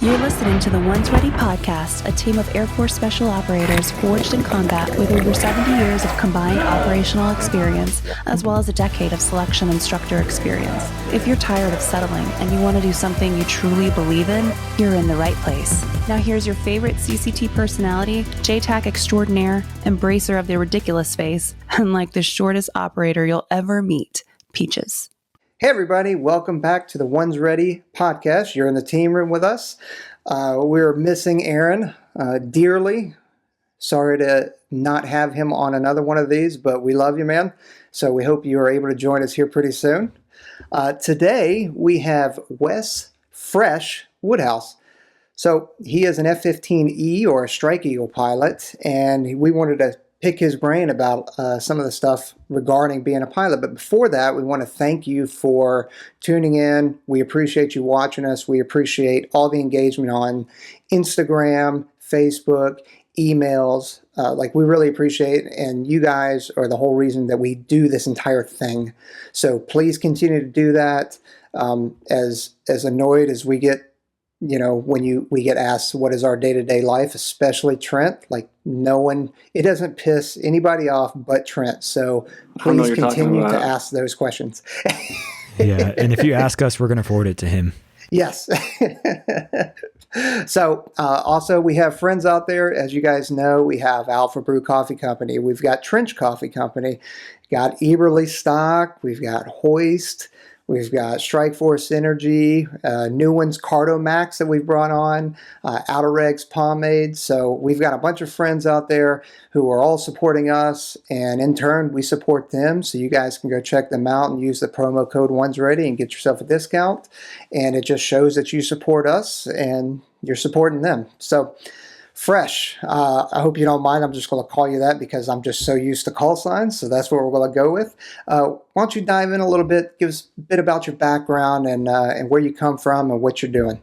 You're listening to the One's Ready podcast, a team of Air Force Special Operators forged in combat with over 70 years of combined operational experience, as well as a decade of selection instructor experience. If you're tired of settling and you want to do something you truly believe in, you're in the right place. Now here's your favorite CCT personality, JTAC extraordinaire, embracer of the ridiculous face, and like the shortest operator you'll ever meet, Peaches. Hey everybody, welcome back to the One's Ready podcast. You're in the team room with us. We're missing Aaron dearly. Sorry to not have him on another one of these, but we love you, man. So we hope you are able to join us here pretty soon. Today we have Wes Woodhouse. So he is an F-15E or a Strike Eagle pilot, and we wanted to pick his brain about some of the stuff regarding being a pilot. But before that, we want to thank you for tuning in. We appreciate you watching us. We appreciate all the engagement on Instagram, Facebook, emails. We really appreciate it. And you guys are the whole reason that we do this entire thing. So please continue to do that. As annoyed as we get, when we get asked what is our day-to-day life, especially Trent, it doesn't piss anybody off but Trent. So please continue to ask those questions. Yeah, and if you ask us, we're going to forward it to him. Yes. So also we have friends out there. As you guys know, we have Alpha Brew Coffee Company. We've got Trench Coffee Company, got Eberly Stock. We've got Hoist. We've got Strike Force Energy, new ones, Cardo Max that we've brought on, Outer Regs Pomade. So we've got a bunch of friends out there who are all supporting us, and in turn, we support them. So you guys can go check them out and use the promo code One's Ready and get yourself a discount. And it just shows that you support us and you're supporting them. So Fresh, I hope you don't mind. I'm just going to call you that because I'm just so used to call signs. So that's what we're going to go with. Why don't you dive in a little bit, give us a bit about your background and where you come from and what you're doing.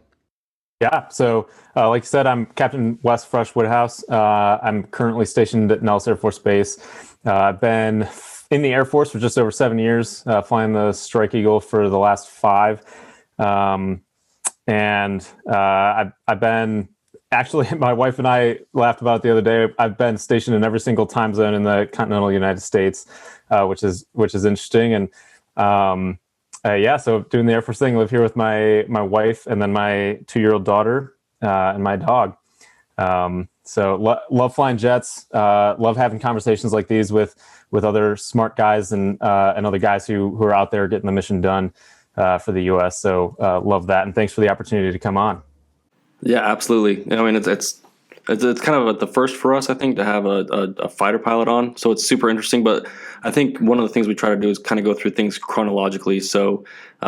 Yeah, so like you said, I'm Captain Wes Woodhouse. I'm currently stationed at Nellis Air Force Base. I've been in the Air Force for just over 7 years, flying the Strike Eagle for the last 5. I've been... Actually, my wife and I laughed about it the other day. I've been stationed in every single time zone in the continental United States, which is interesting. And so doing the Air Force thing, live here with my wife and then my 2-year-old daughter and my dog. Love flying jets. Love having conversations like these with other smart guys and other guys who are out there getting the mission done for the U.S. So love that, and thanks for the opportunity to come on. Yeah, absolutely. I mean, it's kind of the first for us, I think, to have a fighter pilot on. So it's super interesting. But I think one of the things we try to do is kind of go through things chronologically. So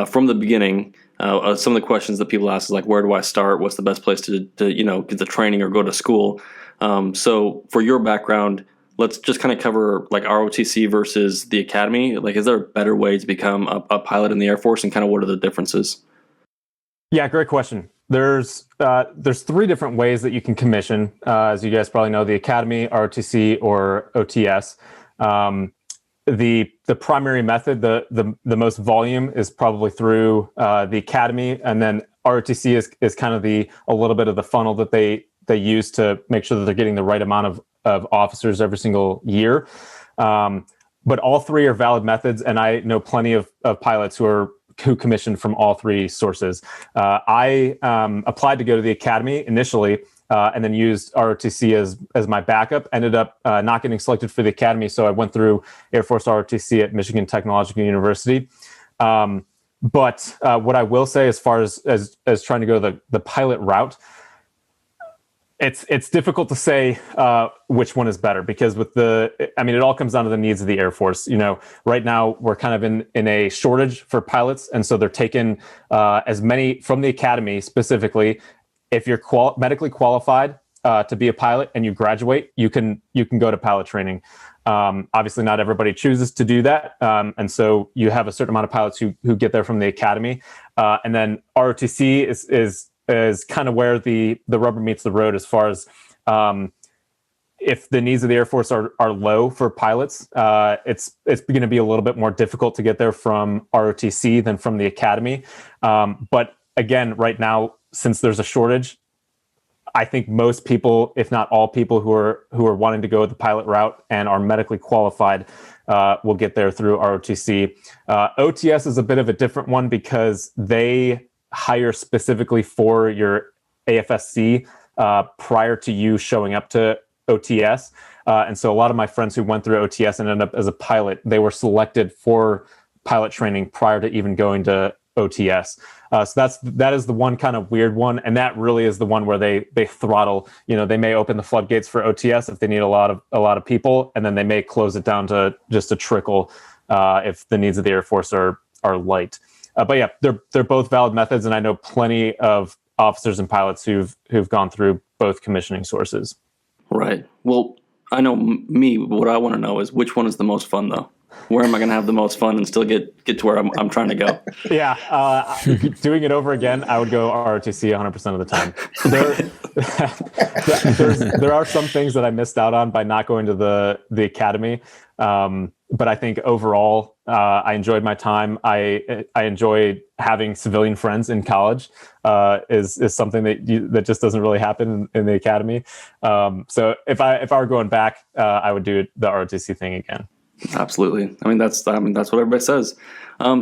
from the beginning, some of the questions that people ask is like, where do I start? What's the best place to get the training or go to school? So for your background, let's just kind of cover like ROTC versus the academy. Like, is there a better way to become a pilot in the Air Force, and kind of what are the differences? Yeah, great question. There's 3 different ways that you can commission. As you guys probably know, the Academy, ROTC, or OTS. The primary method, the most volume, is probably through the Academy, and then ROTC is kind of a little bit of the funnel that they use to make sure that they're getting the right amount of officers every single year. But all 3 are valid methods, and I know plenty of pilots who commissioned from all 3 sources. I applied to go to the Academy initially, and then used ROTC as my backup. Ended up not getting selected for the Academy, so I went through Air Force ROTC at Michigan Technological University. But what I will say, as far as trying to go the pilot route, it's difficult to say which one is better, because it all comes down to the needs of the Air Force. Right now we're kind of in a shortage for pilots, and so they're taking as many from the Academy specifically. If you're medically qualified to be a pilot and you graduate, you can go to pilot training. Obviously, not everybody chooses to do that, and so you have a certain amount of pilots who get there from the Academy, and then ROTC is kind of where the rubber meets the road, as far as if the needs of the Air Force are low for pilots, it's going to be a little bit more difficult to get there from ROTC than from the Academy. But again, right now, since there's a shortage, I think most people, if not all people who are wanting to go the pilot route and are medically qualified, will get there through ROTC. OTS is a bit of a different one because they hire specifically for your AFSC prior to you showing up to OTS. And so a lot of my friends who went through OTS and ended up as a pilot, they were selected for pilot training prior to even going to OTS. So that is the one kind of weird one, and that really is the one where they throttle. They may open the floodgates for OTS if they need a lot of people, and then they may close it down to just a trickle if the needs of the Air Force are light. But yeah, they're both valid methods, and I know plenty of officers and pilots who've gone through both commissioning sources. Right. Well, I know me. What I want to know is which one is the most fun, though. Where am I going to have the most fun and still get to where I'm trying to go? Yeah, doing it over again, I would go ROTC 100% of the time. There are some things that I missed out on by not going to the academy, but I think overall I enjoyed my time. I enjoyed having civilian friends in college. Is something that just doesn't really happen in the academy. So if I were going back, I would do the ROTC thing again. Absolutely. I mean, that's what everybody says.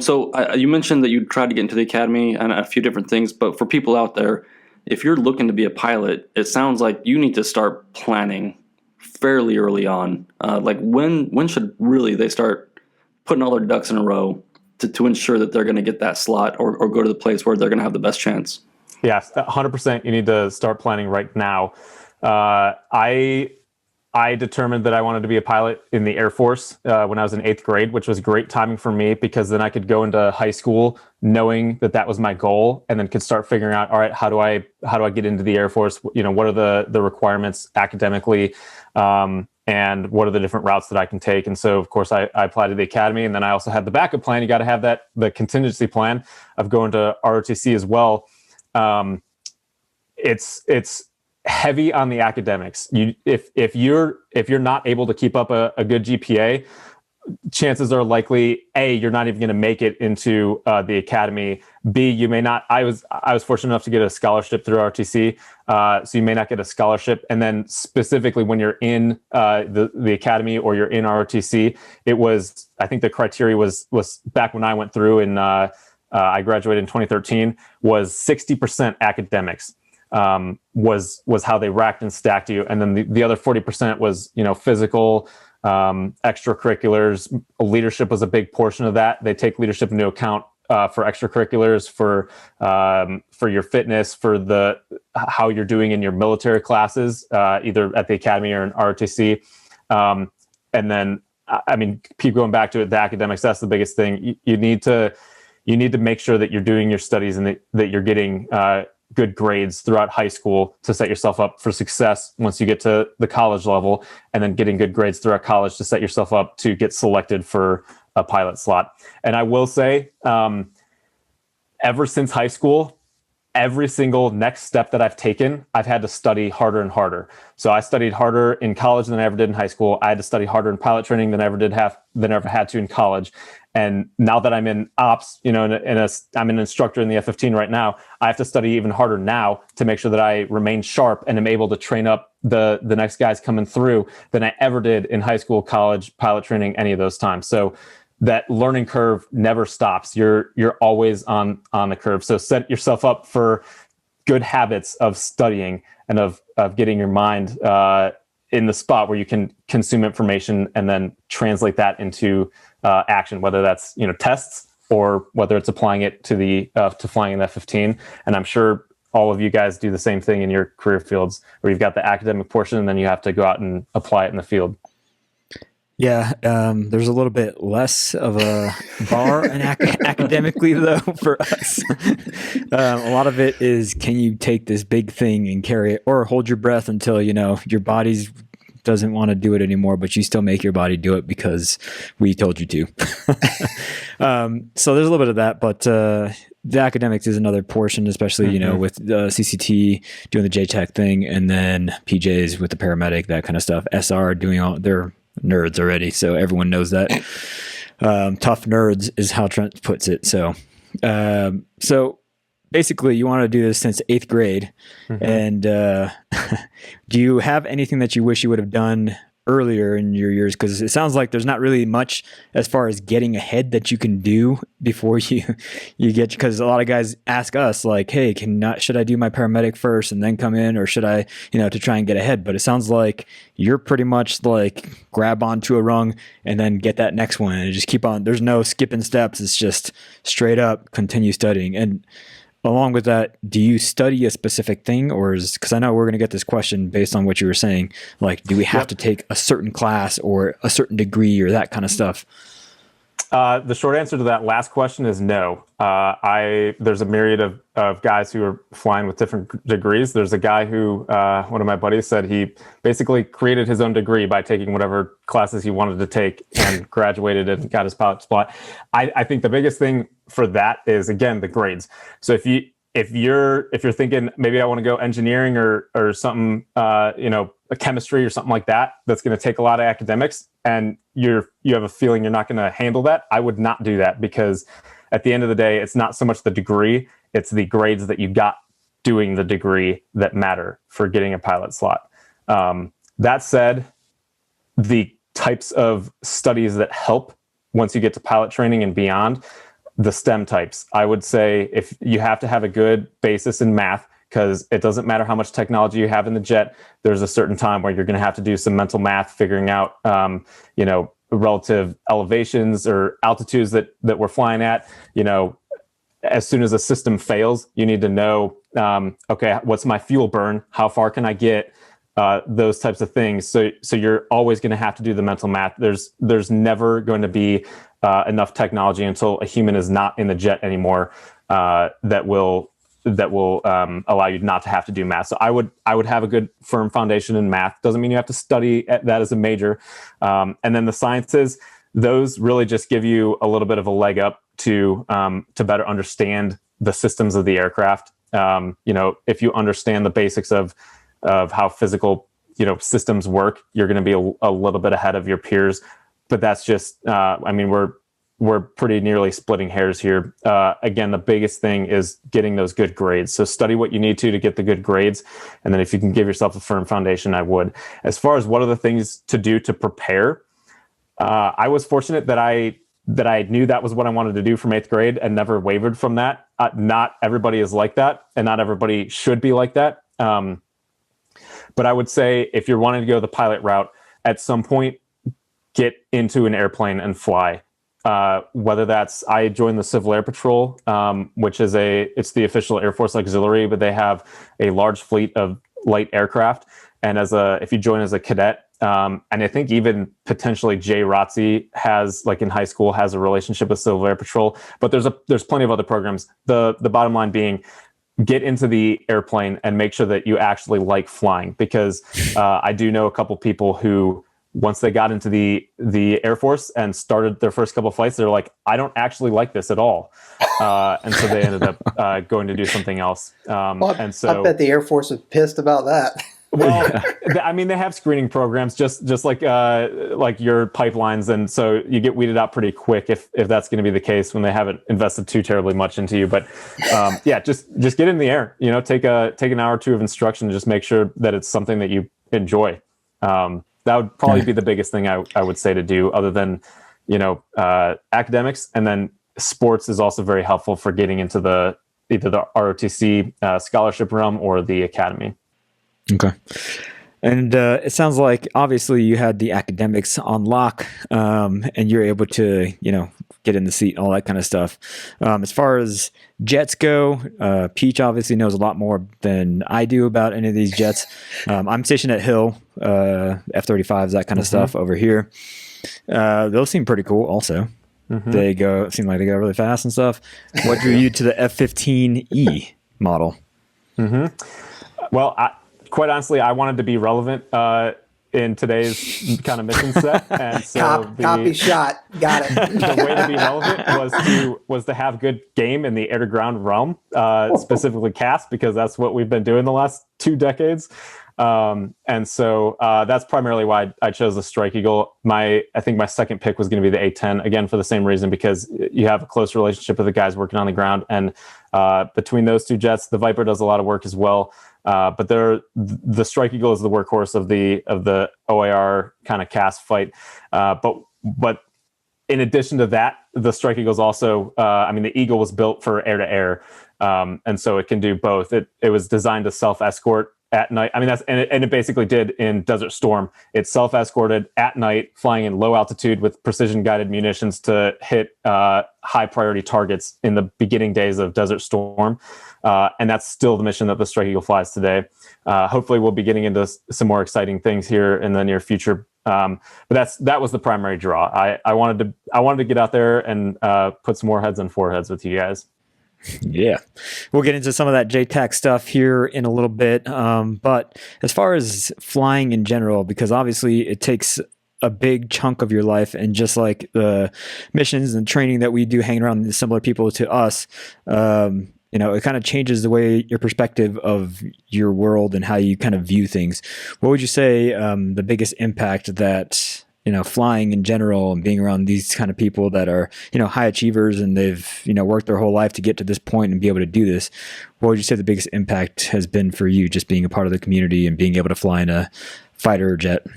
So you mentioned that you tried to get into the academy and a few different things, but for people out there, if you're looking to be a pilot, it sounds like you need to start planning fairly early on. Like when should really they start putting all their ducks in a row to ensure that they're going to get that slot or go to the place where they're going to have the best chance? Yes, 100%. You need to start planning right now. I determined that I wanted to be a pilot in the Air Force when I was in 8th grade, which was great timing for me because then I could go into high school knowing that was my goal, and then could start figuring out, all right, how do I get into the Air Force? What are the requirements academically, and what are the different routes that I can take? And so, of course, I applied to the academy, and then I also had the backup plan. You got to have the contingency plan of going to ROTC as well. It's heavy on the academics. If you're not able to keep up a good GPA, chances are likely A, you're not even going to make it into the academy. B, you may not. I was fortunate enough to get a scholarship through RTC, so you may not get a scholarship. And then specifically when you're in the academy or you're in ROTC, I think the criteria was back when I went through and I graduated in 2013 was 60% academics. Was how they racked and stacked you, and then the other 40% was physical, extracurriculars. Leadership was a big portion of that. They take leadership into account for extracurriculars, for your fitness, for how you're doing in your military classes, either at the academy or in ROTC. And then keep going back to it. The academics, that's the biggest thing. You need to make sure that you're doing your studies and that you're getting good grades throughout high school to set yourself up for success once you get to the college level, and then getting good grades throughout college to set yourself up to get selected for a pilot slot. And I will say, ever since high school, every single next step that I've taken, I've had to study harder and harder. So I studied harder in college than I ever did in high school. I had to study harder in pilot training than I ever had to in college. And now that I'm in ops, I'm an instructor in the F-15 right now, I have to study even harder now to make sure that I remain sharp and am able to train up the next guys coming through than I ever did in high school, college, pilot training, any of those times. So that learning curve never stops. You're always on the curve. So set yourself up for good habits of studying and of getting your mind in the spot where you can consume information and then translate that into action, whether that's tests or whether it's applying it to flying in the F-15. And I'm sure all of you guys do the same thing in your career fields, where you've got the academic portion and then you have to go out and apply it in the field. Yeah, there's a little bit less of a bar academically, though, for us. A lot of it is, can you take this big thing and carry it, or hold your breath until, your body doesn't want to do it anymore, but you still make your body do it because we told you to. So there's a little bit of that, but the academics is another portion, especially, with CCT doing the JTAC thing, and then PJs with the paramedic, that kind of stuff. SR doing all their nerds already, so everyone knows that. Tough nerds is how Trent puts it. So basically you want to do this since 8th grade. And do you have anything that you wish you would have done earlier in your years? Because it sounds like there's not really much as far as getting ahead that you can do before you get, because a lot of guys ask us like, hey, should I do my paramedic first and then come in, or should I, to try and get ahead? But it sounds like you're pretty much like grab onto a rung and then get that next one and just keep on. There's no skipping steps. It's just straight up continue studying. And along with that, do you study a specific thing, or because I know we're going to get this question based on what you were saying, like, do we have to take a certain class or a certain degree or that kind of stuff? The short answer to that last question is no. There's a myriad of guys who are flying with different degrees. There's a guy who, one of my buddies said he basically created his own degree by taking whatever classes he wanted to take and graduated and got his pilot spot. I think the biggest thing for that is, again, the grades. So if you're thinking maybe I want to go engineering or something, a chemistry or something like that, that's going to take a lot of academics, and you have a feeling you're not going to handle that, I would not do that, because at the end of the day, it's not so much the degree, it's the grades that you got doing the degree that matter for getting a pilot slot. That said, the types of studies that help once you get to pilot training and beyond, the STEM types, I would say if you have to have a good basis in math, because it doesn't matter how much technology you have in the jet, there's a certain time where you're going to have to do some mental math, figuring out, relative elevations or altitudes that we're flying at. As soon as a system fails, you need to know, okay, what's my fuel burn? How far can I get? Those types of things. So you're always going to have to do the mental math. There's never going to be enough technology until a human is not in the jet anymore that will allow you not to have to do math. So I would have a good firm foundation in math. Doesn't mean you have to study that as a major. And then the sciences, those really just give you a little bit of a leg up to better understand the systems of the aircraft. If you understand the basics of how physical systems work, you're going to be a little bit ahead of your peers. But that's just, we're pretty nearly splitting hairs here. Again, the biggest thing is getting those good grades. So study what you need to get the good grades. And then if you can give yourself a firm foundation, I would. As far as what are the things to do to prepare, I was fortunate that I knew that was what I wanted to do from 8th grade and never wavered from that. Not everybody is like that, and not everybody should be like that. But I would say if you're wanting to go the pilot route, at some point, get into an airplane and fly. Whether that's, I joined the Civil Air Patrol, which is it's the official Air Force auxiliary, but they have a large fleet of light aircraft. And if you join as a cadet, and I think even potentially Jay Rotzi has, like in high school, has a relationship with Civil Air Patrol, but there's plenty of other programs. The bottom line being, get into the airplane and make sure that you actually like flying, because I do know a couple people who, once they got into the Air Force and started their first couple of flights, they're like, I don't actually like this at all. And so they ended up going to do something else. And so I bet the Air Force was pissed about that. Well, they have screening programs just like your pipelines. And so you get weeded out pretty quick if that's going to be the case when they haven't invested too terribly much into you. But just get in the air, take an hour or two of instruction and just make sure that it's something that you enjoy. That would probably be the biggest thing I would say to do, other than, academics. And then sports is also very helpful for getting into either the ROTC scholarship realm or the academy. Okay. And it sounds like obviously you had the academics on lock, and you're able to, get in the seat, all that kind of stuff. As far as jets go, Peach obviously knows a lot more than I do about any of these jets. I'm stationed at Hill, F-35s, that kind of stuff over here. Those seem pretty cool also. They seem like they go really fast and stuff. What drew you to the F-15E model? Well, quite honestly, I wanted to be relevant in today's kind of mission set, and so copy shot, got it. The way to be relevant was to have good game in the air to ground realm, specifically CAS, because that's what we've been doing the last 2 decades. And so that's primarily why I chose the Strike Eagle. I think my second pick was going to be the A10, again, for the same reason, because you have a close relationship with the guys working on the ground. And between those two jets, the Viper does a lot of work as well. But the Strike Eagle is the workhorse of the OAR kind of cast fight. But in addition to that, the Strike Eagle is also, the Eagle was built for air to air. And so it can do both. It was designed to self-escort at night. And it basically did in Desert Storm. It self-escorted at night, flying in low altitude with precision-guided munitions to hit high-priority targets in the beginning days of Desert Storm. And that's still the mission that the Strike Eagle flies today. Hopefully, we'll be getting into some more exciting things here in the near future. But that was the primary draw. I wanted to get out there and put some more heads on foreheads with you guys. Yeah, we'll get into some of that JTAC stuff here in a little bit. But as far as flying in general, because obviously it takes a big chunk of your life, and just like the missions and training that we do hanging around the similar people to us, it kind of changes the way your perspective of your world and how you kind of view things. What would you say the biggest impact that flying in general and being around these kind of people that are, high achievers and they've, worked their whole life to get to this point and be able to do this. What would you say the biggest impact has been for you, just being a part of the community and being able to fly in a fighter jet?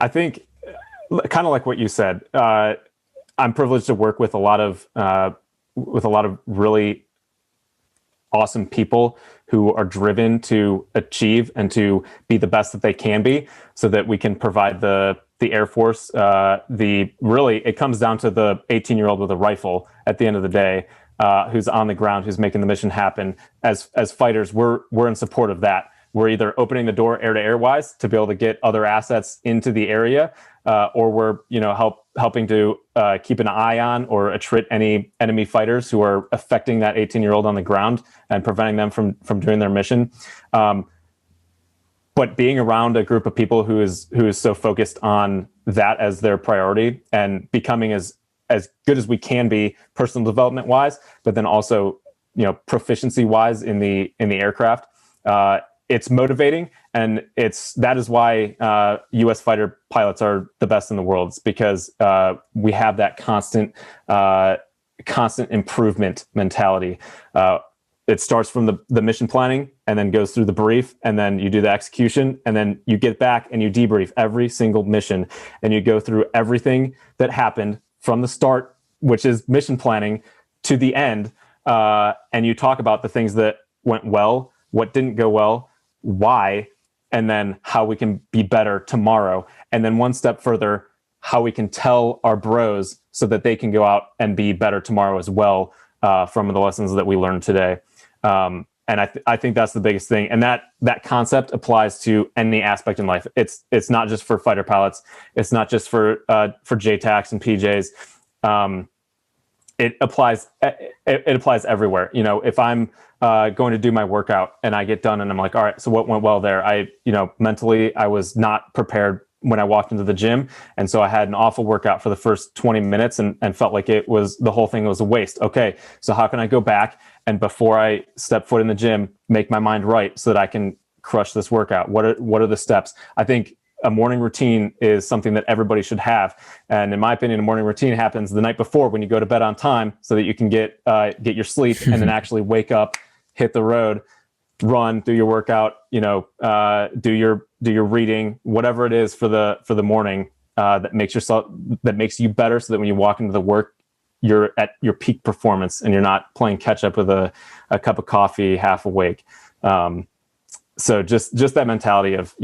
I think kind of like what you said, I'm privileged to work with a lot of really awesome people who are driven to achieve and to be the best that they can be, so that we can provide the Air Force. It comes down to the 18-year-old with a rifle at the end of the day, who's on the ground, who's making the mission happen. As fighters, we're in support of that. We're either opening the door air to air wise to be able to get other assets into the area, or we're helping to keep an eye on or attrit any enemy fighters who are affecting that 18-year-old on the ground and preventing them from doing their mission. But being around a group of people who is so focused on that as their priority and becoming as good as we can be personal development wise, but then also proficiency wise in the aircraft, it's motivating, and that is why U.S. fighter pilots are the best in the world. It's because we have that constant improvement mentality. It starts from the mission planning and then goes through the brief, and then you do the execution, and then you get back and you debrief every single mission, and you go through everything that happened from the start, which is mission planning, to the end, and you talk about the things that went well, what didn't go well, why, and then how we can be better tomorrow. And then one step further, how we can tell our bros so that they can go out and be better tomorrow as well, from the lessons that we learned today. And I think that's the biggest thing. And that concept applies to any aspect in life. It's not just for fighter pilots. It's not just for JTACs and PJs. It applies everywhere. If I'm going to do my workout and I get done and I'm like, all right, so what went well there? Mentally, I was not prepared when I walked into the gym. And so I had an awful workout for the first 20 minutes and felt like the whole thing was a waste. Okay, so how can I go back and before I step foot in the gym, make my mind right so that I can crush this workout? What are the steps? I think a morning routine is something that everybody should have. And in my opinion, a morning routine happens the night before when you go to bed on time so that you can get your sleep and then actually wake up, hit the road, run, do your workout, do your reading, whatever it is for the morning, that makes you better, so that when you walk into the work, you're at your peak performance and you're not playing catch up with a cup of coffee half awake. So just that mentality of,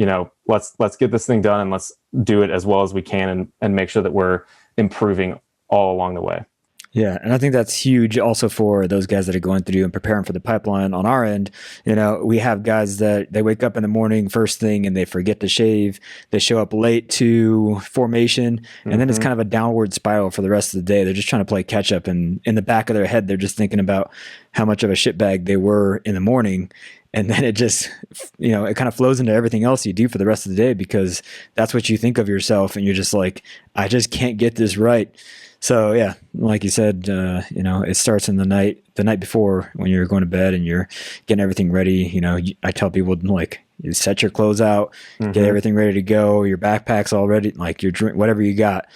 let's get this thing done and let's do it as well as we can and make sure that we're improving all along the way. Yeah, and I think that's huge also for those guys that are going through and preparing for the pipeline. On our end, we have guys that they wake up in the morning first thing and they forget to shave. They show up late to formation, and then it's kind of a downward spiral for the rest of the day. They're just trying to play catch up, and in the back of their head, they're just thinking about how much of a shitbag they were in the morning. And then it just, it kind of flows into everything else you do for the rest of the day, because that's what you think of yourself. And you're just like, I just can't get this right. So yeah, like you said, it starts in the night before when you're going to bed and you're getting everything ready. I tell people, like, You set your clothes out, get everything ready to go. Your backpack's all ready, like your drink, whatever you got.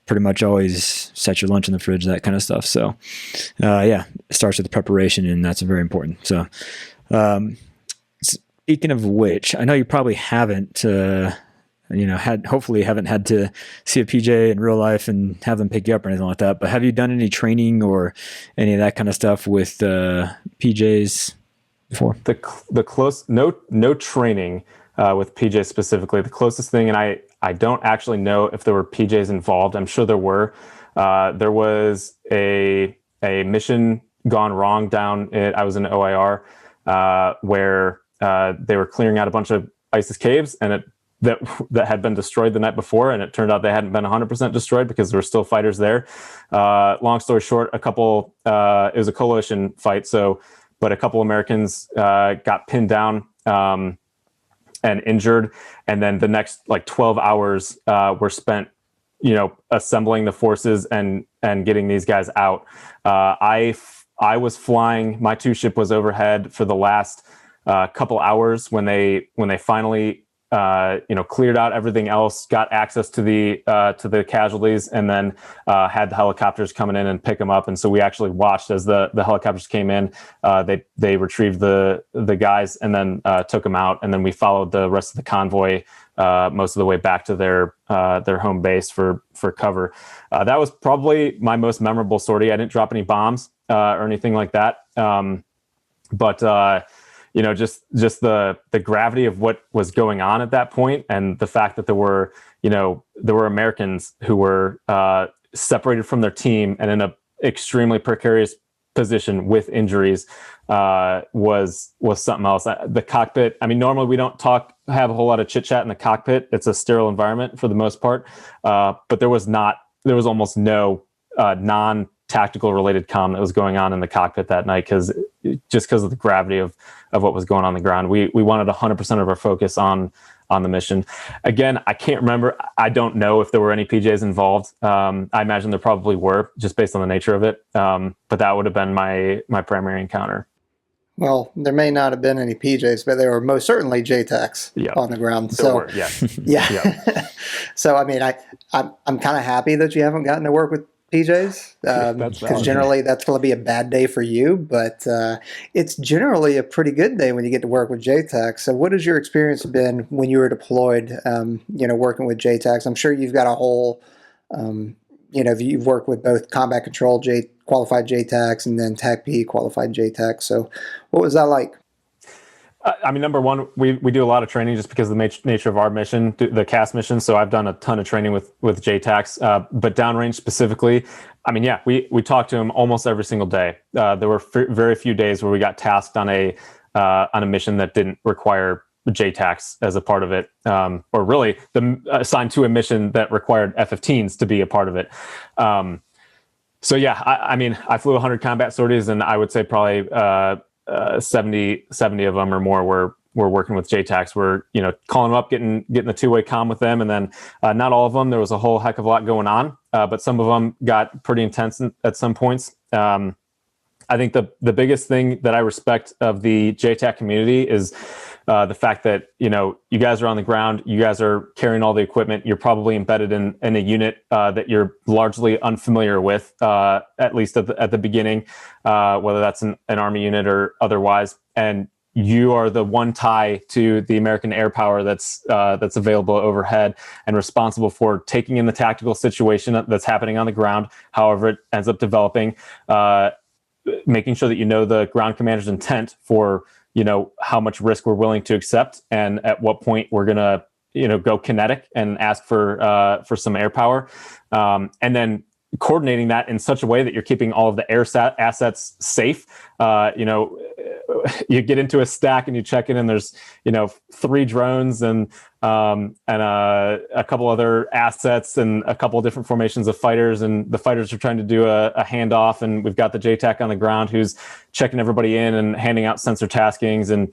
Pretty much always set your lunch in the fridge, that kind of stuff. So, it starts with the preparation, and that's very important. So, speaking of which, I know you probably haven't, hopefully haven't had to see a PJ in real life and have them pick you up or anything like that. But have you done any training or any of that kind of stuff with PJs before? No training with PJs specifically. The closest thing, and I don't actually know if there were PJs involved. I'm sure there were. There was a mission gone wrong I was in OIR where they were clearing out a bunch of ISIS caves, and that had been destroyed the night before, and it turned out they hadn't been 100% destroyed because there were still fighters there. Long story short, it was a coalition fight, but a couple Americans got pinned down and injured, and then the next 12 hours were spent, assembling the forces and getting these guys out. I was flying. My 2 ship was overhead for the last couple hours when they finally cleared out everything else, got access to the casualties, and then had the helicopters coming in and pick them up. And so we actually watched as the helicopters came in. They retrieved the guys and then took them out, and then we followed the rest of the convoy most of the way back to their home base for cover. That was probably my most memorable sortie. I didn't drop any bombs or anything like that, but just the gravity of what was going on at that point, and the fact that there were Americans who were separated from their team and in a extremely precarious position with injuries was something else. The cockpit, I mean, normally we don't have a whole lot of chit chat in the cockpit. It's a sterile environment for the most part. But there was almost no non-tactical related comm that was going on in the cockpit that night, because of the gravity of what was going on the ground. We wanted 100% of our focus on the mission. Again, I can't remember. I don't know if there were any PJs involved. I imagine there probably were, just based on the nature of it. But that would have been my primary encounter. Well, there may not have been any PJs, but there were most certainly JTACs on the ground. Yeah. So, I mean, I'm kind of happy that you haven't gotten to work with PJs, because generally that's going to be a bad day for you, but it's generally a pretty good day when you get to work with JTACs. So what has your experience been when you were deployed, working with JTACs? I'm sure you've got a whole, you've worked with both combat control qualified JTACs and then TACP qualified JTACs. So what was that like? I mean, number one, we do a lot of training just because of the nature of our mission, the CAS mission. So I've done a ton of training with JTACs, but downrange specifically, I mean, yeah, we talked to them almost every single day. There were very few days where we got tasked on a mission that didn't require JTACs as a part of it, or really assigned to a mission that required F-15s to be a part of it. So yeah, I mean, I flew 100 combat sorties, and I would say probably 70 of them or more were working with JTACs. We're calling them up, getting the two-way comm with them, and then not all of them. There was a whole heck of a lot going on, but some of them got pretty intense at some points. I think the biggest thing that I respect of the JTAC community is the fact that you guys are on the ground, you guys are carrying all the equipment, you're probably embedded in a unit that you're largely unfamiliar with, at least at the beginning, whether that's an Army unit or otherwise, and you are the one tie to the American air power that's available overhead and responsible for taking in the tactical situation that's happening on the ground, however it ends up developing, making sure that the ground commander's intent for how much risk we're willing to accept, and at what point we're gonna go kinetic and ask for some air power, and then coordinating that in such a way that you're keeping all of the air assets safe. You get into a stack and you check in, and there's 3 drones and and a couple other assets and a couple of different formations of fighters. And the fighters are trying to do a handoff, and we've got the JTAC on the ground who's checking everybody in and handing out sensor taskings. And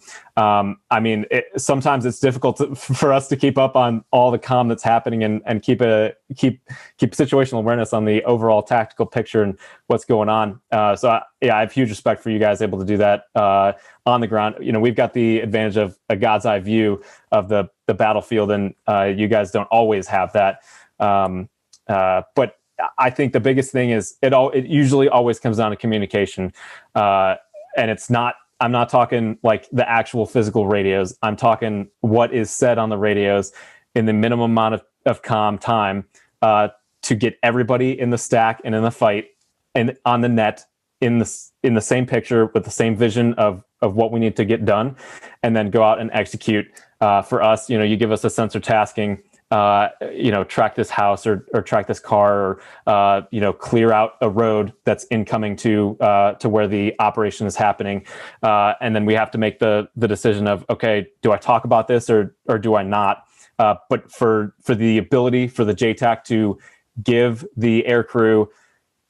sometimes it's difficult for us to keep up on all the comm that's happening and keep situational awareness on the overall tactical picture and what's going on. I have huge respect for you guys able to do that on the ground. We've got the advantage of a God's eye view of the battlefield, and you guys don't always have that. But I think the biggest thing is it usually always comes down to communication, and I'm not talking like the actual physical radios. I'm talking what is said on the radios in the minimum amount of comm time to get everybody in the stack and in the fight and on the net in the same picture with the same vision of what we need to get done, and then go out and execute. For us, you give us a sensor tasking, track this house or track this car, or clear out a road that's incoming to where the operation is happening, and then we have to make the decision of, okay, do I talk about this or do I not? But for the ability for the JTAC to give the air crew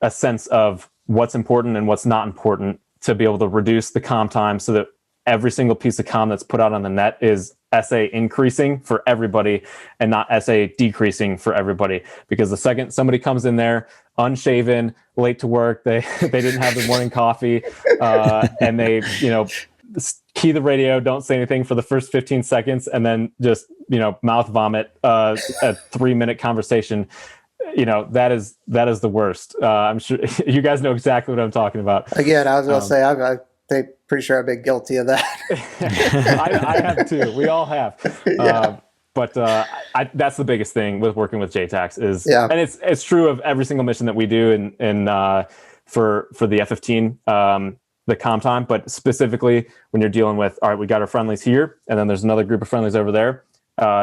a sense of what's important and what's not important, to be able to reduce the comm time so that every single piece of comm that's put out on the net is SA increasing for everybody and not SA decreasing for everybody. Because the second somebody comes in there unshaven, late to work, they didn't have their morning coffee, and they key the radio, don't say anything for the first 15 seconds, and then just mouth vomit a 3-minute conversation. That is the worst. I'm sure you guys know exactly what I'm talking about. Again, I was going to say, I'm pretty sure I've been guilty of that. I have too. We all have. Yeah. But that's the biggest thing with working with JTACs is, yeah. And it's true of every single mission that we do for the F-15, the comm time, but specifically when you're dealing with, all right, we got our friendlies here, and then there's another group of friendlies over there.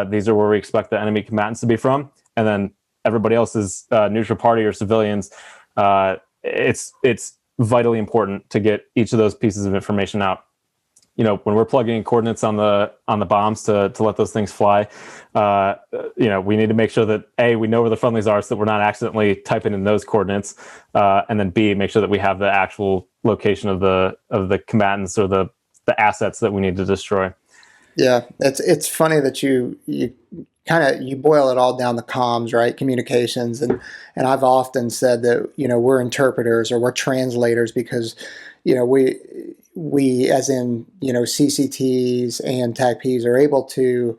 These are where we expect the enemy combatants to be from, and then everybody else is neutral party or civilians. It's vitally important to get each of those pieces of information out. When we're plugging in coordinates on the bombs to let those things fly, we need to make sure that A, we know where the friendlies are so that we're not accidentally typing in those coordinates, and then B, make sure that we have the actual location of the combatants or the assets that we need to destroy. Yeah, it's funny that you boil it all down to comms, right? Communications, and I've often said that we're interpreters or we're translators because we as in CCTs and TACPs are able to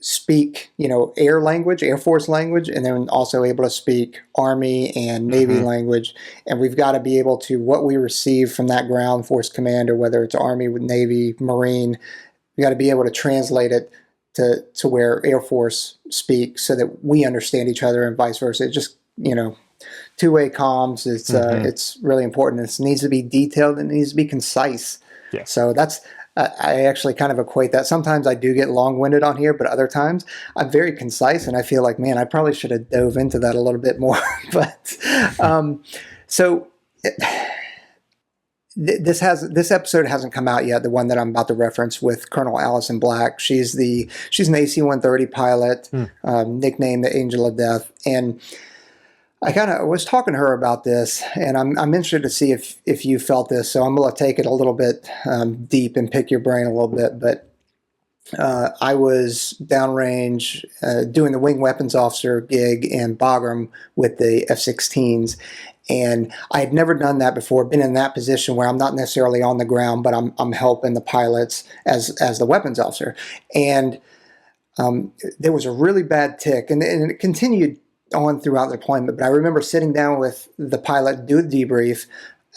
speak Air Force language, and then also able to speak Army and Navy language, and we've got to be able to what we receive from that ground force commander, whether it's Army, Navy, Marine. We got to be able to translate it to where Air Force speaks so that we understand each other and vice versa. It's just, two-way comms. It's really important. It needs to be detailed and it needs to be concise. Yeah. So that's, I actually kind of equate that. Sometimes I do get long-winded on here, but other times I'm very concise and I feel like, man, I probably should have dove into that a little bit more. But this episode hasn't come out yet, the one that I'm about to reference with Colonel Allison Black. She's an AC-130 pilot, nicknamed the Angel of Death. And I was talking to her about this, and I'm interested to see if you felt this. So I'm going to take it a little bit deep and pick your brain a little bit. But I was downrange doing the wing weapons officer gig in Bagram with the F-16s. And I had never done that before, been in that position where I'm not necessarily on the ground, but I'm helping the pilots as the weapons officer. And there was a really bad tick, and it continued on throughout the deployment. But I remember sitting down with the pilot, do a debrief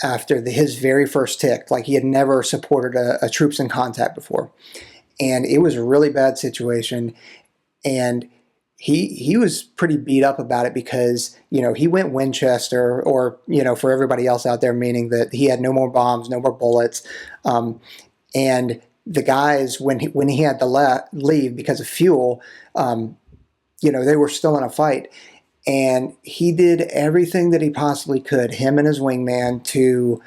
after his very first tick, like he had never supported a troops in contact before. And it was a really bad situation. And he was pretty beat up about it because, he went Winchester, or, for everybody else out there, meaning that he had no more bombs, no more bullets. And the guys, when he had to leave because of fuel, they were still in a fight. And he did everything that he possibly could, him and his wingman, to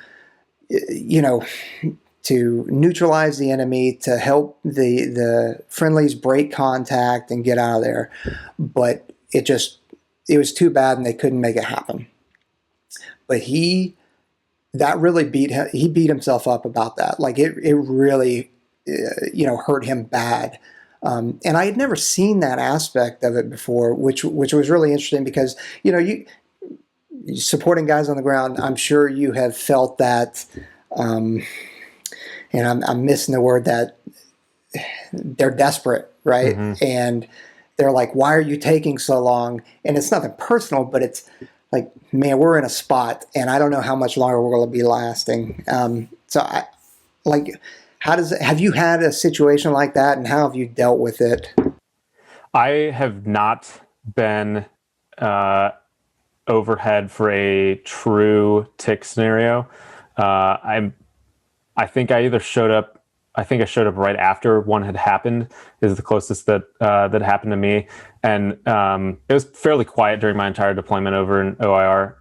to neutralize the enemy, to help the friendlies break contact and get out of there. But it was too bad, and they couldn't make it happen. But he beat himself up about that. Like it really, hurt him bad. And I had never seen that aspect of it before, which was really interesting because, you supporting guys on the ground, I'm sure you have felt that, and I'm missing the word, that they're desperate, right? Mm-hmm. And they're like, why are you taking so long? And it's nothing personal, but it's like, man, we're in a spot and I don't know how much longer we're going to be lasting. Have you had a situation like that, and how have you dealt with it? I have not been overhead for a true tick scenario. I think I showed up right after one had happened, is the closest that happened to me. And it was fairly quiet during my entire deployment over in OIR.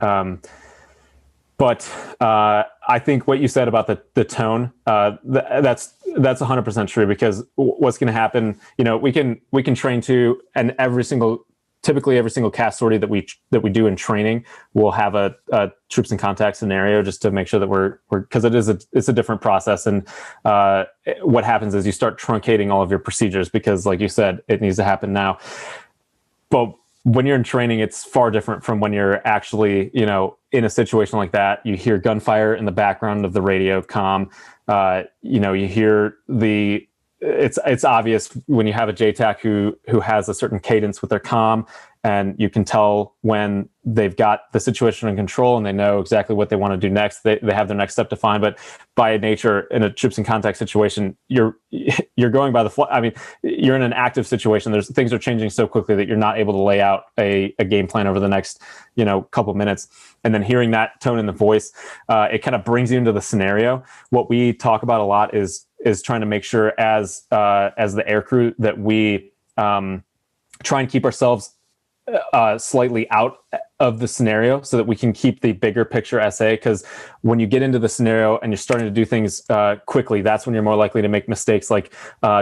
But I think what you said about the tone, that's 100% true, because what's going to happen, we can train to, and typically every single cast sortie that we do in training will have a troops in contact scenario, just to make sure that we're because it's a different process. And what happens is you start truncating all of your procedures, because like you said, it needs to happen now. But when you're in training, it's far different from when you're actually, in a situation like that. You hear gunfire in the background of the radio comm. You hear it's obvious when you have a JTAC who has a certain cadence with their comm, and you can tell when they've got the situation in control and they know exactly what they want to do next. They have their next step defined. But by nature, in a troops in contact situation, you're going by the flow. I mean, you're in an active situation. Things are changing so quickly that you're not able to lay out a game plan over the next couple minutes. And then hearing that tone in the voice, it kind of brings you into the scenario. What we talk about a lot is trying to make sure as the aircrew that we try and keep ourselves slightly out of the scenario, so that we can keep the bigger picture SA. Because when you get into the scenario and you're starting to do things quickly, that's when you're more likely to make mistakes, like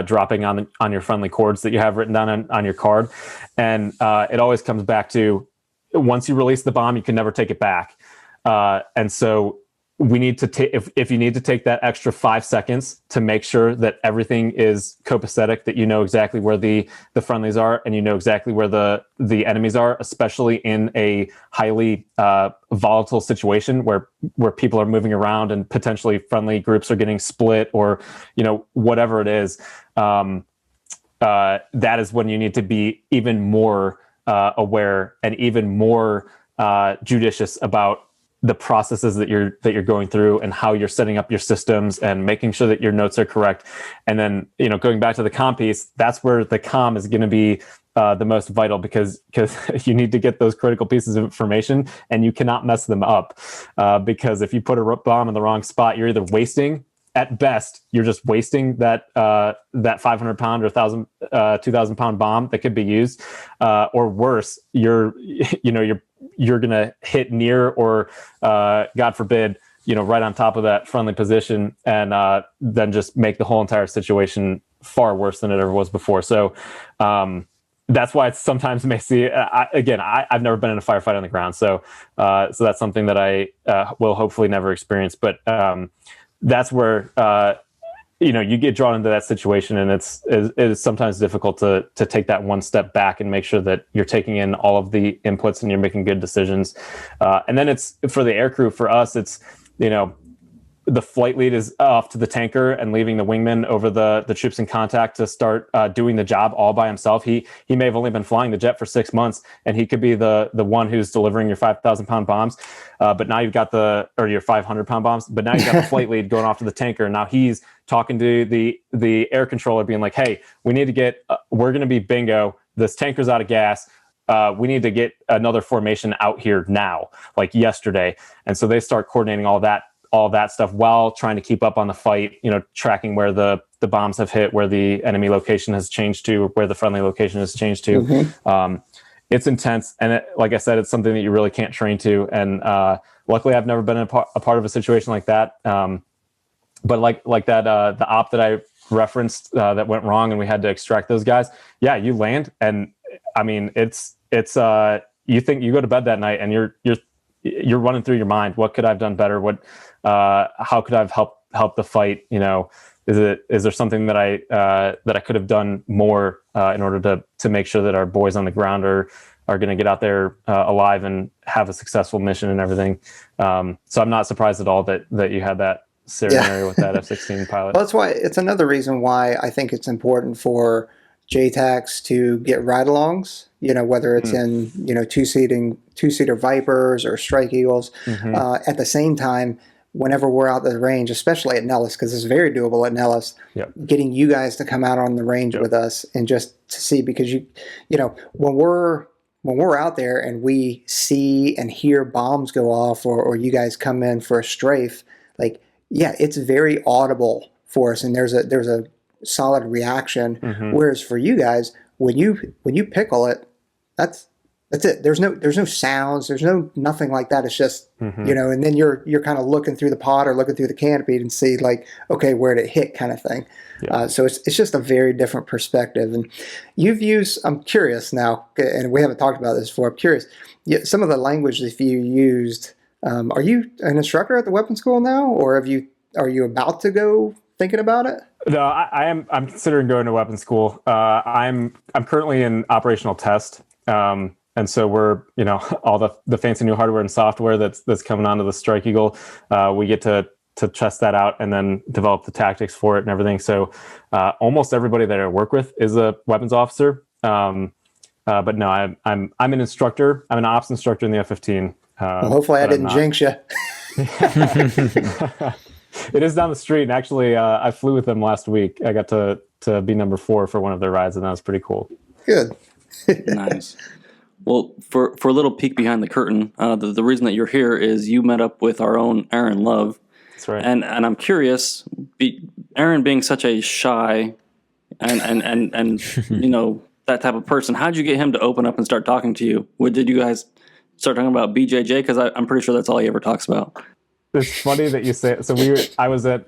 dropping on your friendly chords that you have written down on your card. And it always comes back to, once you release the bomb, you can never take it back. And so we need to take, if you need to take that extra 5 seconds to make sure that everything is copacetic, that you know exactly where the friendlies are, and you know exactly where the enemies are, especially in a highly volatile situation where people are moving around and potentially friendly groups are getting split, or whatever it is. That is when you need to be even more aware and even more judicious about the processes that you're going through, and how you're setting up your systems, and making sure that your notes are correct. And then, going back to the comm piece, that's where the comm is going to be the most vital, because you need to get those critical pieces of information, and you cannot mess them up. Because if you put a bomb in the wrong spot, you're either wasting, at best, you're just wasting that 500 pound or 2,000 pound bomb that could be used, or worse, you're going to hit near, or God forbid, right on top of that friendly position, and then just make the whole entire situation far worse than it ever was before. So that's why it's sometimes messy. I've never been in a firefight on the ground, so that's something that I will hopefully never experience. But that's where you get drawn into that situation, and it is sometimes difficult to take that one step back and make sure that you're taking in all of the inputs and you're making good decisions. And then it's for the aircrew. For us, it's the flight lead is off to the tanker and leaving the wingman over the troops in contact to start doing the job all by himself. He may have only been flying the jet for 6 months, and he could be the one who's delivering your 5,000 pound bombs. But now you've got your 500 pound bombs, but now you've got the flight lead going off to the tanker. Now he's talking to the air controller, being like, hey, we need to we're going to be bingo. This tanker's out of gas. We need to get another formation out here now, like yesterday. And so they start coordinating all that stuff while trying to keep up on the fight, tracking where the bombs have hit, where the enemy location has changed to, where the friendly location has changed to. Mm-hmm. It's intense. And like I said, it's something that you really can't train to. And luckily, I've never been a part of a situation like that. but like that the op that I referenced that went wrong and we had to extract those guys. Yeah, you land, and I mean it's you think you go to bed that night and you're running through your mind, what could I have done better? What how could I have helped the fight? You know, is there something that I could have done more in order to make sure that our boys on the ground are going to get out there alive and have a successful mission and everything. So I'm not surprised at all that you had that scenario with that F-16 pilot. Well, that's why it's another reason why I think it's important for JTACs to get ride-alongs, you know, whether it's in, you know, two-seater Vipers or Strike Eagles. At the same time, whenever we're out at the range, especially at Nellis, because it's very doable at Nellis, getting you guys to come out on the range with us and just to see, because you know, when we're out there and we see and hear bombs go off or you guys come in for a strafe, like, yeah, it's very audible for us, and there's a solid reaction. Whereas for you guys, when you pickle it, that's it. There's no sounds. There's nothing like that. It's just you know, and then you're kind of looking through the pod or looking through the canopy and see like, okay, where'd it hit, kind of thing. So it's just a very different perspective. And you've used. I'm curious now, and we haven't talked about this before. I'm curious. Some of the language that you used. Are you an instructor at the weapons school now, or are you about to go thinking about it? No, I'm considering going to weapons school. I'm currently in operational test. And so we're, you know, all the fancy new hardware and software that's coming onto the Strike Eagle, we get to test that out and then develop the tactics for it and everything. So almost everybody that I work with is a weapons officer. But no, I'm an instructor. I'm an ops instructor in the F-15. Well, hopefully I didn't jinx you. It is down the street. And actually, I flew with them last week. I got to be number 4 for one of their rides, and that was pretty cool. Good. Nice. Well, for a little peek behind the curtain, the reason that you're here is you met up with our own Aaron Love. That's right. And I'm curious, Aaron being such a shy and you know, that type of person, how'd you get him to open up and start talking to you? Did you guys start talking about BJJ? Because I'm pretty sure that's all he ever talks about. It's funny that you say it. So I was at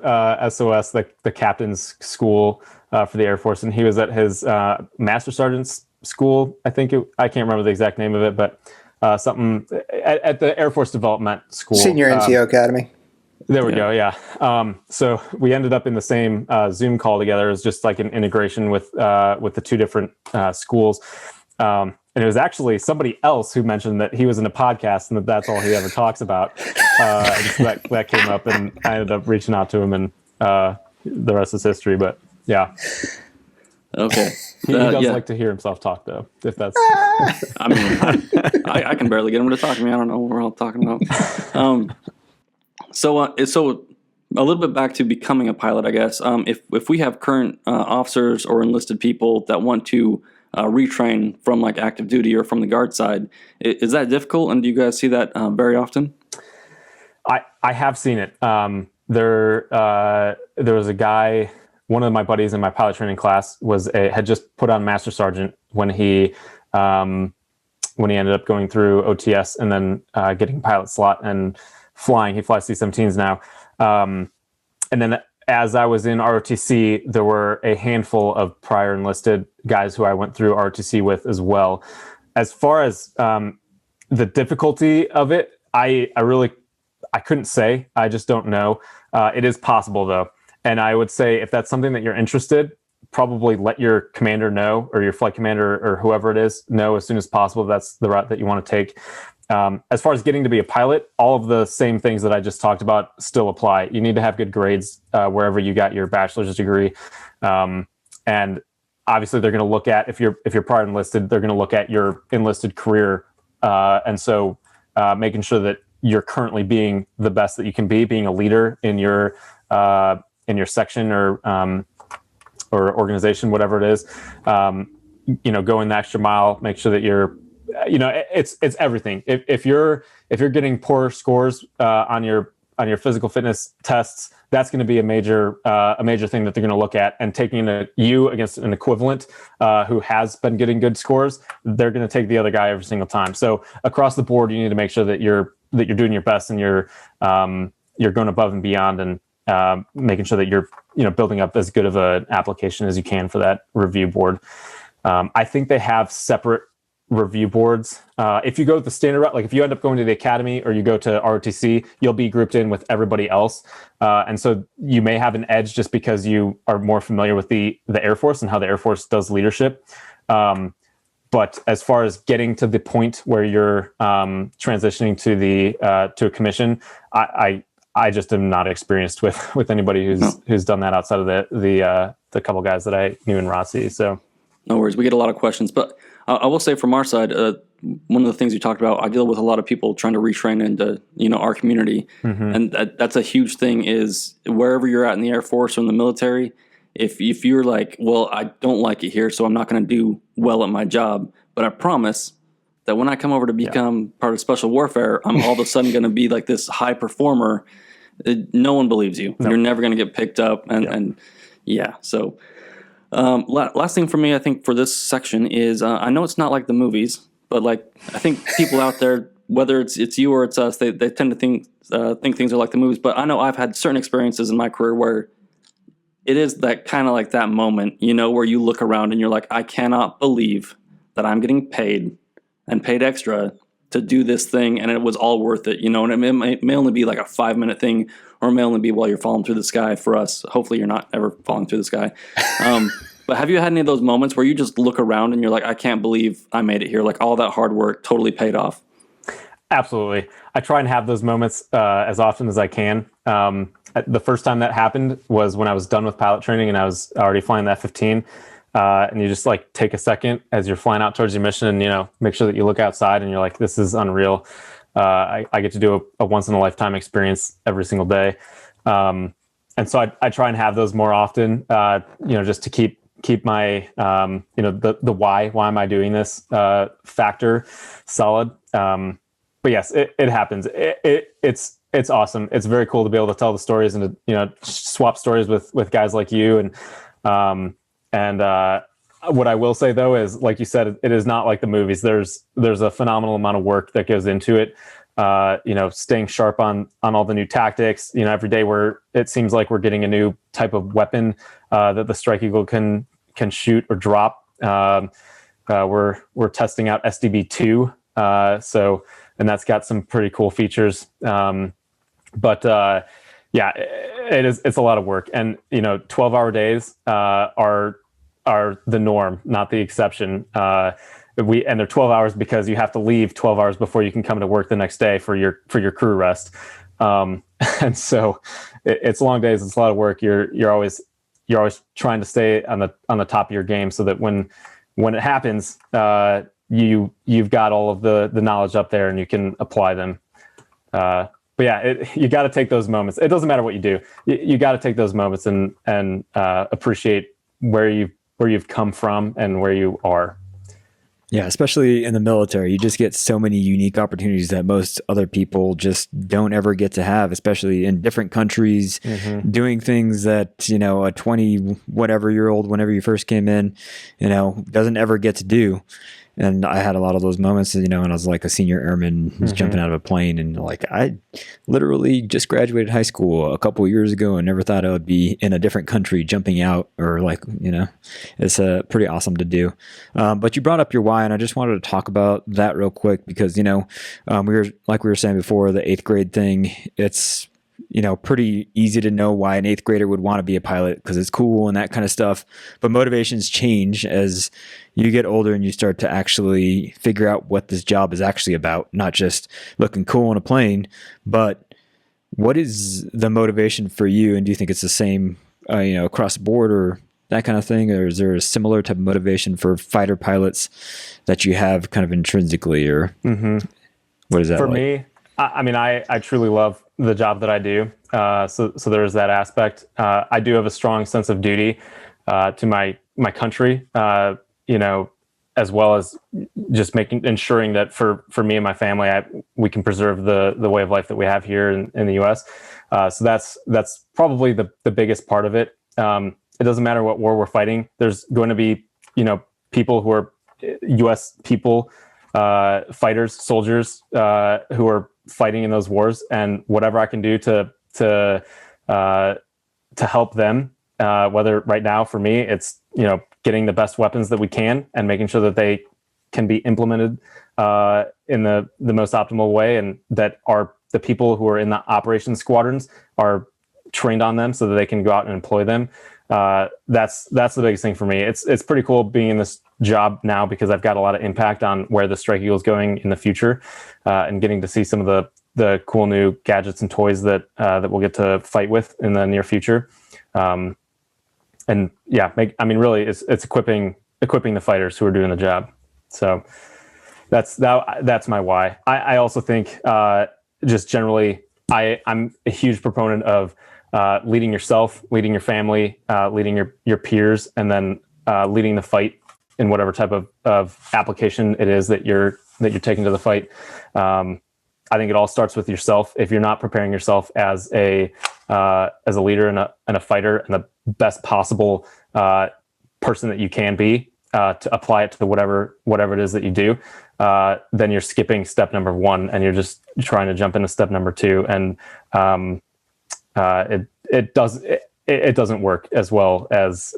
SOS, the captain's school for the Air Force, and he was at his master sergeant's school. I can't remember the exact name of it, but something at the Air Force Development School. Senior NCO Academy. There we go. Yeah. So we ended up in the same Zoom call together. It was just like an integration with the two different schools. And it was actually somebody else who mentioned that he was in a podcast and that's all he ever talks about. That came up, and I ended up reaching out to him, and the rest is history. But yeah. Okay. He does like to hear himself talk, though. If that's, I mean, I can barely get him to talk to me. I don't know what we're all talking about. So a little bit back to becoming a pilot, I guess. If we have current officers or enlisted people that want to retrain from like active duty or from the guard side, is that difficult? And do you guys see that very often? I have seen it. There was a guy. One of my buddies in my pilot training class had just put on Master Sergeant when he ended up going through OTS and then getting a pilot slot and flying. He flies C-17s now. And then as I was in ROTC, there were a handful of prior enlisted guys who I went through ROTC with as well. As far as the difficulty of it, I couldn't say. I just don't know. It is possible, though. And I would say if that's something that you're interested, probably let your commander know, or your flight commander or whoever it is know as soon as possible that's the route that you want to take. As far as getting to be a pilot, all of the same things that I just talked about still apply. You need to have good grades wherever you got your bachelor's degree. And obviously they're going to look at, if you're prior enlisted, they're going to look at your enlisted career. And so making sure that you're currently being the best that you can be, being a leader in your section or organization, whatever it is, going the extra mile, make sure that you're, it's everything. If you're getting poor scores on your physical fitness tests, that's going to be a major thing that they're going to look at. And taking you against an equivalent who has been getting good scores, they're going to take the other guy every single time. So across the board, you need to make sure that you're doing your best and you're going above and beyond, and making sure that you're building up as good of an application as you can for that review board. I think they have separate review boards. If you go the standard route, like if you end up going to the academy or you go to ROTC, you'll be grouped in with everybody else. And so you may have an edge just because you are more familiar with the Air Force and how the Air Force does leadership. But as far as getting to the point where you're transitioning to a commission, I just am not experienced with anybody who's done that outside of the couple guys that I knew in ROTC. So no worries. We get a lot of questions, but I will say from our side, one of the things you talked about, I deal with a lot of people trying to retrain into our community, and that's a huge thing. Is wherever you're at in the Air Force or in the military, if you're like, well, I don't like it here, so I'm not going to do well at my job, but I promise that when I come over to become part of special warfare, I'm all of a sudden going to be like this high performer. No one believes you. No. You're never going to get picked up, so. Last thing for me, I think, for this section is I know it's not like the movies, but like I think people out there, whether it's you or it's us, they tend to think things are like the movies. But I know I've had certain experiences in my career where it is that kind of like that moment, where you look around and you're like, I cannot believe that I'm getting paid and paid extra to do this thing, and it was all worth it, and it may only be like a 5-minute thing, or it may only be while you're falling through the sky for us. Hopefully you're not ever falling through the sky. But have you had any of those moments where you just look around and you're like, I can't believe I made it here, like all that hard work totally paid off? Absolutely. I try and have those moments as often as I can. The first time that happened was when I was done with pilot training and I was already flying the F-15. And you just like take a second as you're flying out towards your mission and, make sure that you look outside and you're like, this is unreal. I get to do a once in a lifetime experience every single day. And so I try and have those more often, just to keep my, the why am I doing this factor solid. But yes, it happens. It's awesome. It's very cool to be able to tell the stories and to, swap stories with guys like you. And what I will say though is, like you said, it is not like the movies. There's a phenomenal amount of work that goes into it. Staying sharp on all the new tactics. Every day it seems like we're getting a new type of weapon that the Strike Eagle can shoot or drop. We're testing out SDB2, and that's got some pretty cool features. It's a lot of work, and 12-hour days are the norm, not the exception. And they're 12 hours because you have to leave 12 hours before you can come to work the next day for your crew rest. And so it's long days. It's a lot of work. You're always trying to stay on the top of your game so that when it happens, you've got all of the knowledge up there and you can apply them. You got to take those moments. It doesn't matter what you do. You got to take those moments and appreciate where you've come from and where you are. Yeah, especially in the military, you just get so many unique opportunities that most other people just don't ever get to have, especially in different countries, doing things that, a 20 whatever year old, whenever you first came in, doesn't ever get to do. And I had a lot of those moments, when I was like a senior airman who's jumping out of a plane, and like I literally just graduated high school a couple of years ago and never thought I would be in a different country jumping out, or like, it's pretty awesome to do. But you brought up your why, and I just wanted to talk about that real quick because, we were saying before, the 8th grade thing, it's, pretty easy to know why an 8th grader would want to be a pilot because it's cool and that kind of stuff. But motivations change as you get older and you start to actually figure out what this job is actually about, not just looking cool in a plane, but what is the motivation for you? And do you think it's the same, across the board or that kind of thing? Or is there a similar type of motivation for fighter pilots that you have kind of intrinsically, or what is that for like? me? I truly love the job that I do. So there's that aspect. I do have a strong sense of duty to my country, as well as just ensuring that for me and my family, we can preserve the way of life that we have here in the U.S. So that's probably the biggest part of it. It doesn't matter what war we're fighting. There's going to be, people who are U.S. people, fighters, soldiers, who are fighting in those wars, and whatever I can do to to help them. Whether right now for me, it's getting the best weapons that we can and making sure that they can be implemented in the most optimal way, and that the people who are in the operations squadrons are trained on them so that they can go out and employ them. That's the biggest thing for me. It's pretty cool being in this job now because I've got a lot of impact on where the Strike Eagle is going in the future, and getting to see some of the cool new gadgets and toys that we'll get to fight with in the near future. And yeah, really, it's equipping the fighters who are doing the job. So that's my why. I also think just generally, I'm a huge proponent of leading yourself, leading your family, leading your peers, and then leading the fight in whatever type of application it is that you're taking to the fight. I think it all starts with yourself. If you're not preparing yourself as a leader and a fighter and the best possible person that you can be to apply it to whatever it is that you do, then you're skipping step number 1 and you're just trying to jump into step number 2, and it doesn't work as well as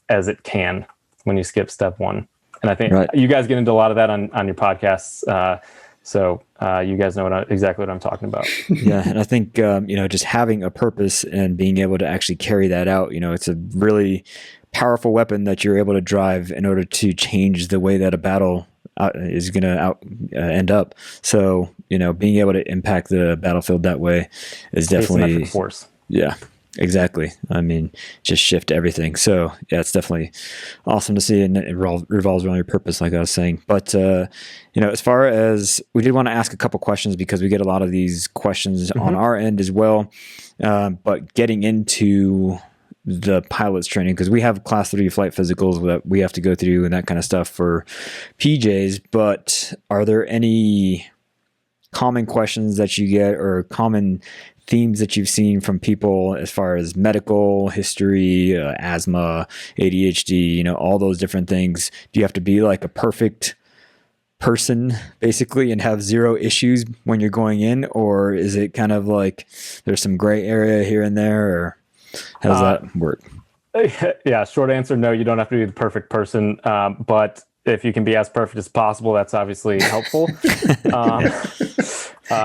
it can when you skip step 1. And I think you guys get into a lot of that on your podcasts. So you guys know exactly what I'm talking about. Yeah, and I think just having a purpose and being able to actually carry that out, it's a really powerful weapon that you're able to drive in order to change the way that a battle is going to end up. So being able to impact the battlefield that way is definitely asymmetric force. Yeah. Exactly. Just shift everything. So yeah, it's definitely awesome to see, and it revolves around your purpose, like I was saying. But as far as we did want to ask a couple questions because we get a lot of these questions on our end as well. But getting into the pilot's training, because we have class 3 flight physicals that we have to go through and that kind of stuff for PJs. But are there any common questions that you get or common themes that you've seen from people as far as medical history, asthma, ADHD, all those different things? Do you have to be like a perfect person basically and have 0 issues when you're going in, or is it kind of like there's some gray area here and there, or how does that work? Yeah, short answer, no, you don't have to be the perfect person, but if you can be as perfect as possible, that's obviously helpful.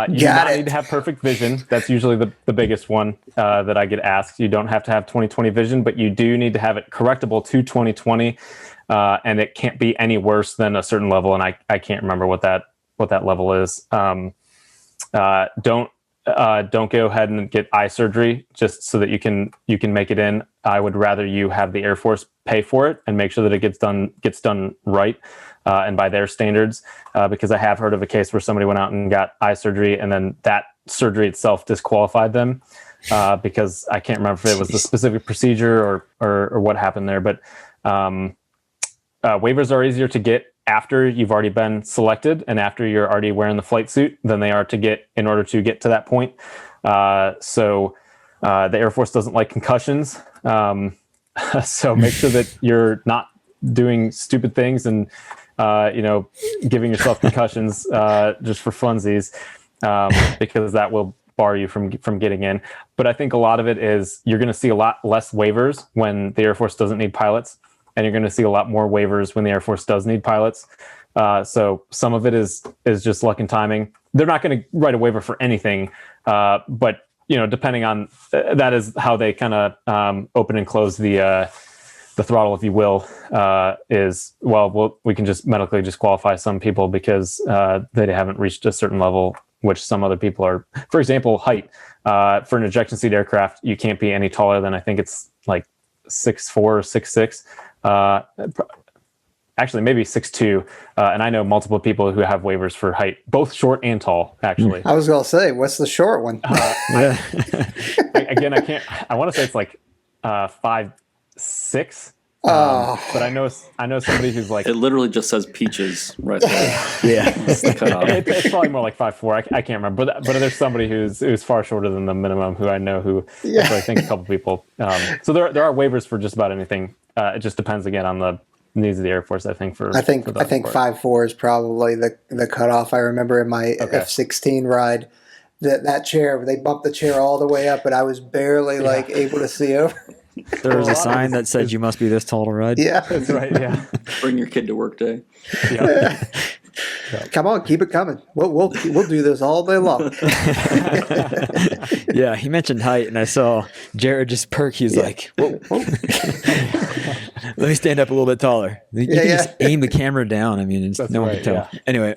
You do not need to have perfect vision. That's usually the biggest one that I get asked. You don't have to have 20/20 vision, but you do need to have it correctable to 20/20, and it can't be any worse than a certain level. And I can't remember what that level is. Don't go ahead and get eye surgery just so that you can make it in. I would rather you have the Air Force pay for it and make sure that it gets done right. And by their standards, because I have heard of a case where somebody went out and got eye surgery, and then that surgery itself disqualified them because I can't remember if it was the specific procedure or what happened there. But waivers are easier to get after you've already been selected and after you're already wearing the flight suit than they are to get in order to get to that point. So the Air Force doesn't like concussions. So make sure that you're not doing stupid things and giving yourself concussions just for funsies, because that will bar you from getting in. But I think a lot of it is you're going to see a lot less waivers when the Air Force doesn't need pilots, and you're going to see a lot more waivers when the Air Force does need pilots. So some of it is just luck and timing. They're not going to write a waiver for anything, but depending on that is how they kind of open and close the throttle, if you will, we can just medically disqualify some people because they haven't reached a certain level, which some other people are. For example, height. For an ejection seat aircraft, you can't be any taller than, I think it's like 6'4" or 6'6". Actually, maybe 6'2". And I know multiple people who have waivers for height, both short and tall, actually. I was going to say, what's the short one? I can't. I want to say it's like 5'6". But I know somebody who's like, it literally just says peaches right there. Yeah, it's probably more like 5'4". I can't remember, but there's somebody who's far shorter than the minimum who I know who. Yeah. I think a couple people. So there are waivers for just about anything. It just depends again on the needs of the Air Force. I think 5'4" is probably the cutoff. I remember in my F-16 ride, that chair. They bumped the chair all the way up, but I was barely able to see over. There was a sign that said you must be this tall to ride. Yeah, That's right. Yeah. Bring your kid to work day. Yeah. Come on, keep it coming. We'll do this all day long. Yeah, he mentioned height, and I saw Jared just perk. He was like, whoa. Let me stand up a little bit taller. You can just aim the camera down. I mean, no one can tell. Yeah. Anyway,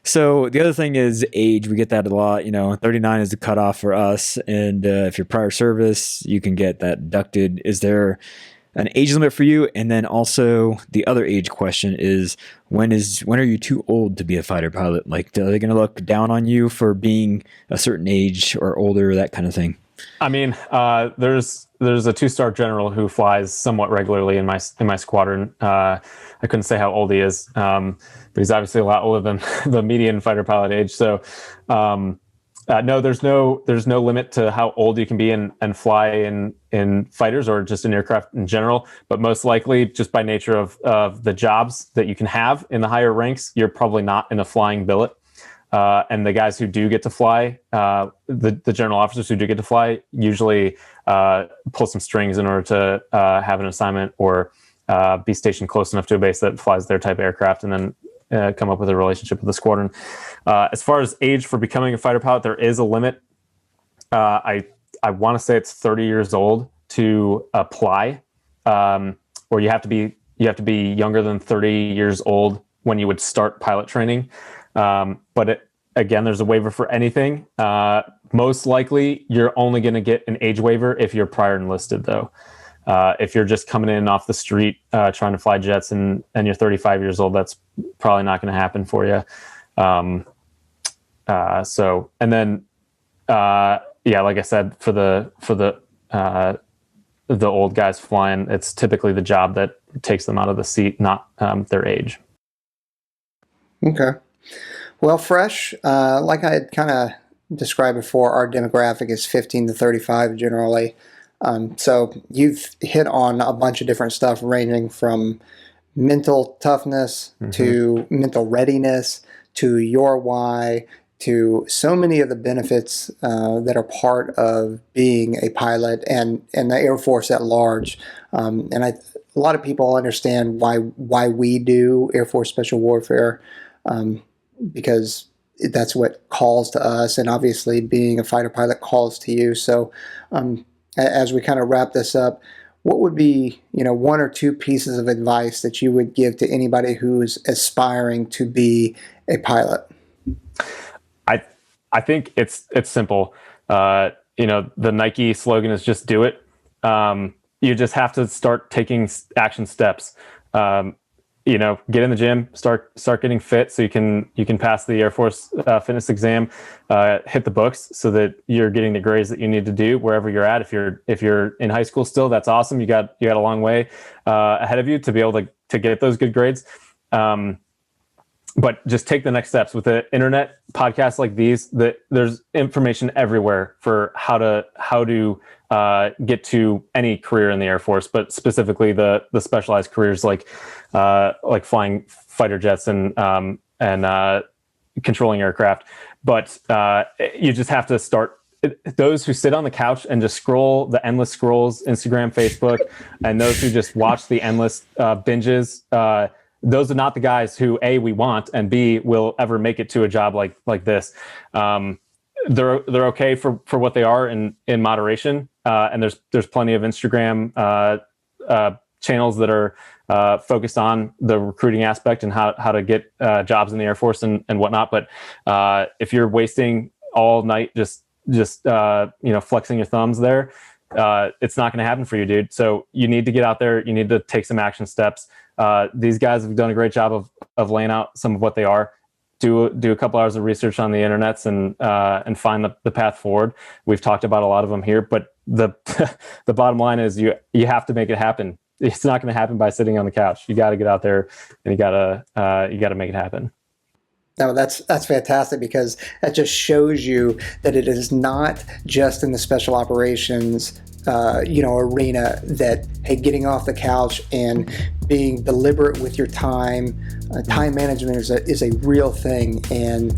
so the other thing is age. We get that a lot. 39 is the cutoff for us. And if you're prior service, you can get that deducted. Is there an age limit for you? And then also the other age question is when are you too old to be a fighter pilot? Like, are they going to look down on you for being a certain age or older, that kind of thing? I mean, there's a 2-star general who flies somewhat regularly in my squadron. I couldn't say how old he is, but he's obviously a lot older than the median fighter pilot age. So, no, there's no limit to how old you can be and fly in fighters or just in aircraft in general. But most likely, just by nature of the jobs that you can have in the higher ranks, you're probably not in a flying billet. And the guys who do get to fly, the general officers who do get to fly, usually pull some strings in order to have an assignment or be stationed close enough to a base that flies their type of aircraft, and then come up with a relationship with the squadron. As far as age for becoming a fighter pilot, there is a limit. I want to say it's 30 years old to apply, or you have to be younger than 30 years old when you would start pilot training. But again, there's a waiver for anything. Most likely, you're only going to get an age waiver if you're prior enlisted, though. If you're just coming in off the street trying to fly jets and you're 35 years old, that's probably not going to happen for you. Like I said, for the old guys flying, it's typically the job that takes them out of the seat, not their age. Okay. Well, Fresh, like I had kind of described before, our demographic is 15 to 35 generally. So you've hit on a bunch of different stuff ranging from mental toughness to mental readiness to your why to so many of the benefits that are part of being a pilot and the Air Force at large. A lot of people understand why we do Air Force Special Warfare, because that's what calls to us, and obviously being a fighter pilot calls to you. So as we kind of wrap this up, what would be, one or two pieces of advice that you would give to anybody who's aspiring to be a pilot? I think it's simple. The Nike slogan is just do it. You just have to start taking action steps. Get in the gym, start getting fit so you can pass the Air Force fitness exam, hit the books so that you're getting the grades that you need to do wherever you're at. If you're in high school still, that's awesome. You got a long way ahead of you to be able to get those good grades. But just take the next steps with the internet podcasts like these. There's information everywhere for how to get to any career in the Air Force, but specifically the specialized careers like flying fighter jets and controlling aircraft. But you just have to start. Those who sit on the couch and just scroll the endless scrolls, Instagram, Facebook, and those who just watch the endless binges, those are not the guys who A, we want, and B, will ever make it to a job like this. They're okay for what they are in moderation. And there's plenty of Instagram channels that are focused on the recruiting aspect and how to get jobs in the Air Force and whatnot. But if you're wasting all night just flexing your thumbs there, it's not going to happen for you, dude. So you need to get out there. You need to take some action steps. These guys have done a great job of laying out some of what they are. Do a couple hours of research on the internets and find the path forward. We've talked about a lot of them here, but the bottom line is you have to make it happen. It's not going to happen by sitting on the couch. You got to get out there and you got to make it happen. No, that's fantastic, because that just shows you that it is not just in the special operations arena that, hey, getting off the couch and being deliberate with your time management is a real thing, and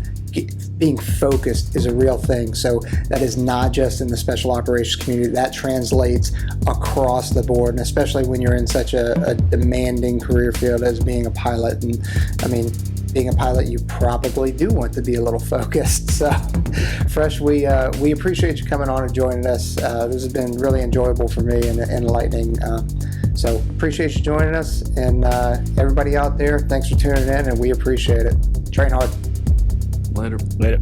being focused is a real thing. So that is not just in the special operations community. That translates across the board, and especially when you're in such a demanding career field as being a pilot. And I mean, being a pilot, you probably do want to be a little focused. So, Fresh, we appreciate you coming on and joining us. This has been really enjoyable for me and enlightening. So appreciate you joining us, and everybody out there, thanks for tuning in, and we appreciate it. Train hard. Later. Later.